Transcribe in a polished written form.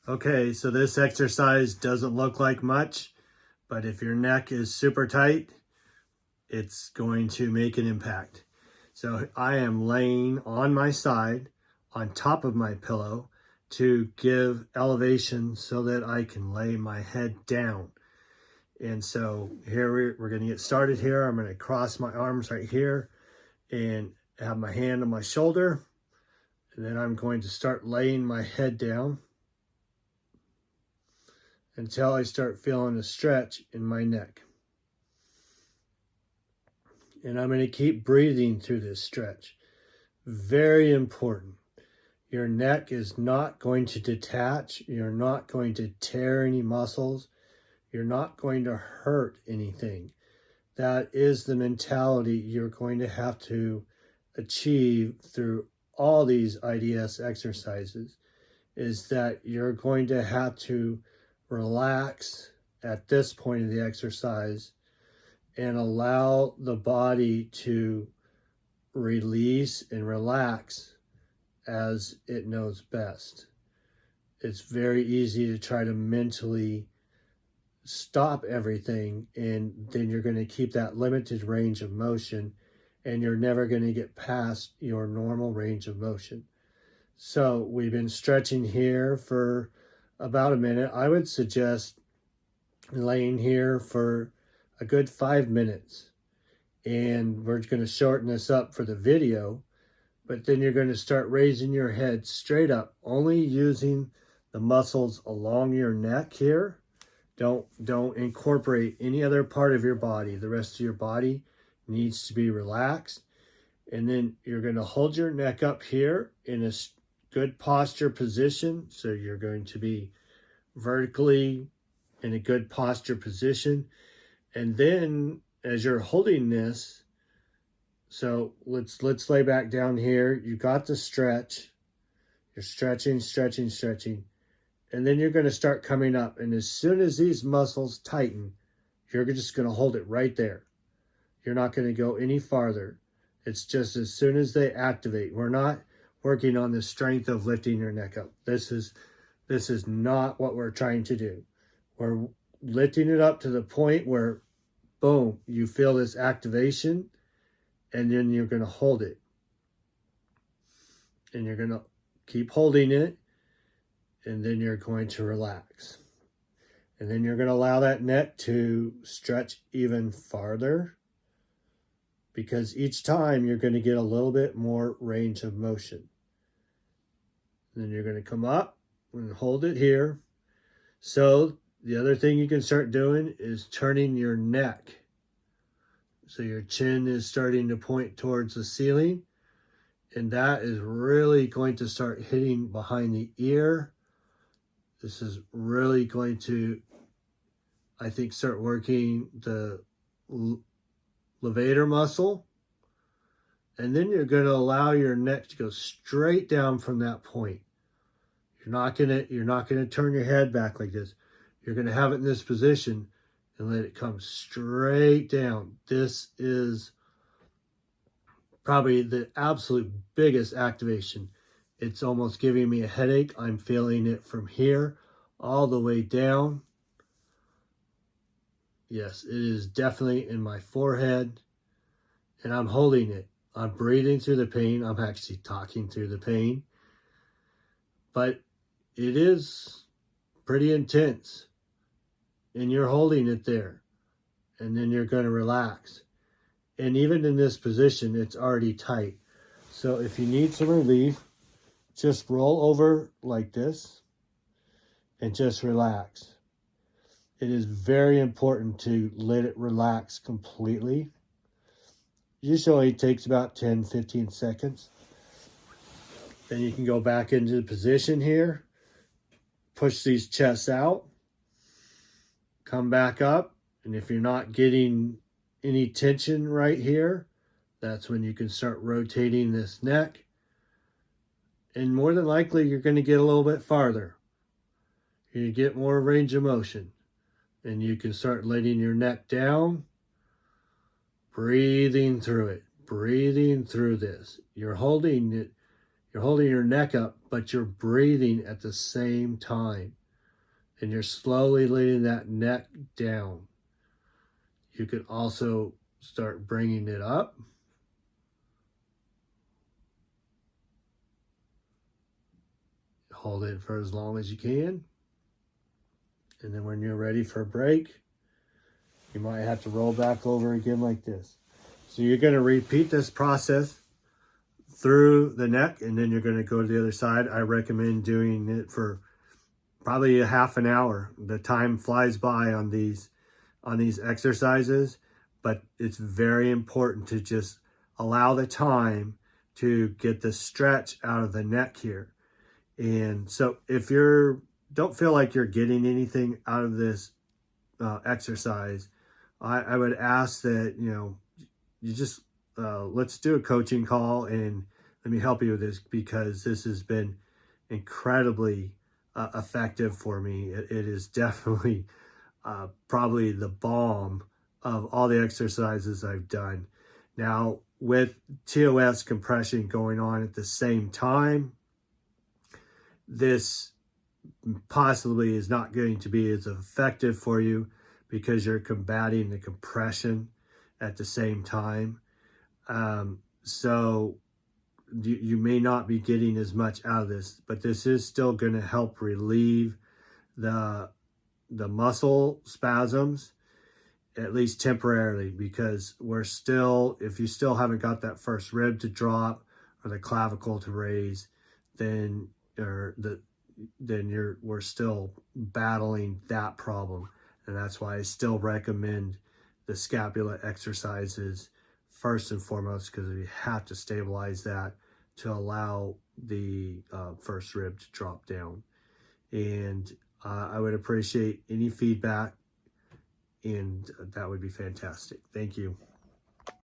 Okay, so this exercise doesn't look like much, but if your neck is super tight, it's going to make an impact. So I am laying on my side on top of my pillow to give elevation so that I can lay my head down. And so here we're going to get started here. I'm going to cross my arms right here and have my hand on my shoulder. And then I'm going to start laying my head down until I start feeling a stretch in my neck. And I'm going to keep breathing through this stretch. Very important. Your neck is not going to detach. You're not going to tear any muscles. You're not going to hurt anything. That is the mentality you're going to have to achieve through all these IDS exercises, is that you're going to have to relax at this point of the exercise and allow the body to release and relax as it knows best. It's very easy to try to mentally stop everything, and then you're going to keep that limited range of motion, and you're never going to get past your normal range of motion. So we've been stretching here for about a minute. I would suggest laying here for a good 5 minutes, and we're going to shorten this up for the video, but then you're going to start raising your head straight up, only using the muscles along your neck here. Don't incorporate any other part of your body. The rest of your body needs to be relaxed. And then you're going to hold your neck up here in a good posture position. So you're going to be vertically in a good posture position. And then as you're holding this, so let's lay back down here. You got the stretch. You're stretching. And then you're going to start coming up. And as soon as these muscles tighten, you're just going to hold it right there. You're not going to go any farther. It's just as soon as they activate. We're not working on the strength of lifting your neck up. This is not what we're trying to do. We're lifting it up to the point where, boom, you feel this activation, and then you're going to hold it. And you're going to keep holding it, and then you're going to relax. And then you're going to allow that neck to stretch even farther, because each time you're going to get a little bit more range of motion. And then you're going to come up and hold it here. So the other thing you can start doing is turning your neck. So your chin is starting to point towards the ceiling, and that is really going to start hitting behind the ear. This is really going to, I think, start working the levator muscle. And then you're going to allow your neck to go straight down from that point. You're not going to turn your head back like this. You're going to have it in this position and let it come straight down. This is probably the absolute biggest activation. It's almost giving me a headache. I'm feeling it from here all the way down. Yes, it is definitely in my forehead, and I'm holding it. I'm breathing through the pain. I'm actually talking through the pain, but it is pretty intense, and you're holding it there, and then you're going to relax. And even in this position, it's already tight. So if you need some relief, just roll over like this and just relax. It is very important to let it relax completely. Usually it takes about 10-15 seconds. Then you can go back into the position here, push these chests out, come back up, and if you're not getting any tension right here, that's when you can start rotating this neck. And more than likely, you're going to get a little bit farther. You get more range of motion. And you can start letting your neck down, breathing through it, breathing through this. You're holding it. You're holding your neck up, but you're breathing at the same time. And you're slowly letting that neck down. You could also start bringing it up. Hold it for as long as you can. And then when you're ready for a break, you might have to roll back over again like this. So you're going to repeat this process through the neck, and then you're going to go to the other side. I recommend doing it for probably a half an hour. The time flies by on these exercises, but it's very important to just allow the time to get the stretch out of the neck here. And so if you don't feel like you're getting anything out of this exercise, I would ask that, you just let's do a coaching call and let me help you with this, because this has been incredibly effective for me. It is definitely probably the bomb of all the exercises I've done. Now, with TOS compression going on at the same time, this possibly is not going to be as effective for you because you're combating the compression at the same time. So you may not be getting as much out of this, but this is still going to help relieve the muscle spasms, at least temporarily, because if you still haven't got that first rib to drop or the clavicle to raise, then we're still battling that problem. And that's why I still recommend the scapula exercises first and foremost, because we have to stabilize that to allow the first rib to drop down. And I would appreciate any feedback, and that would be fantastic. Thank you.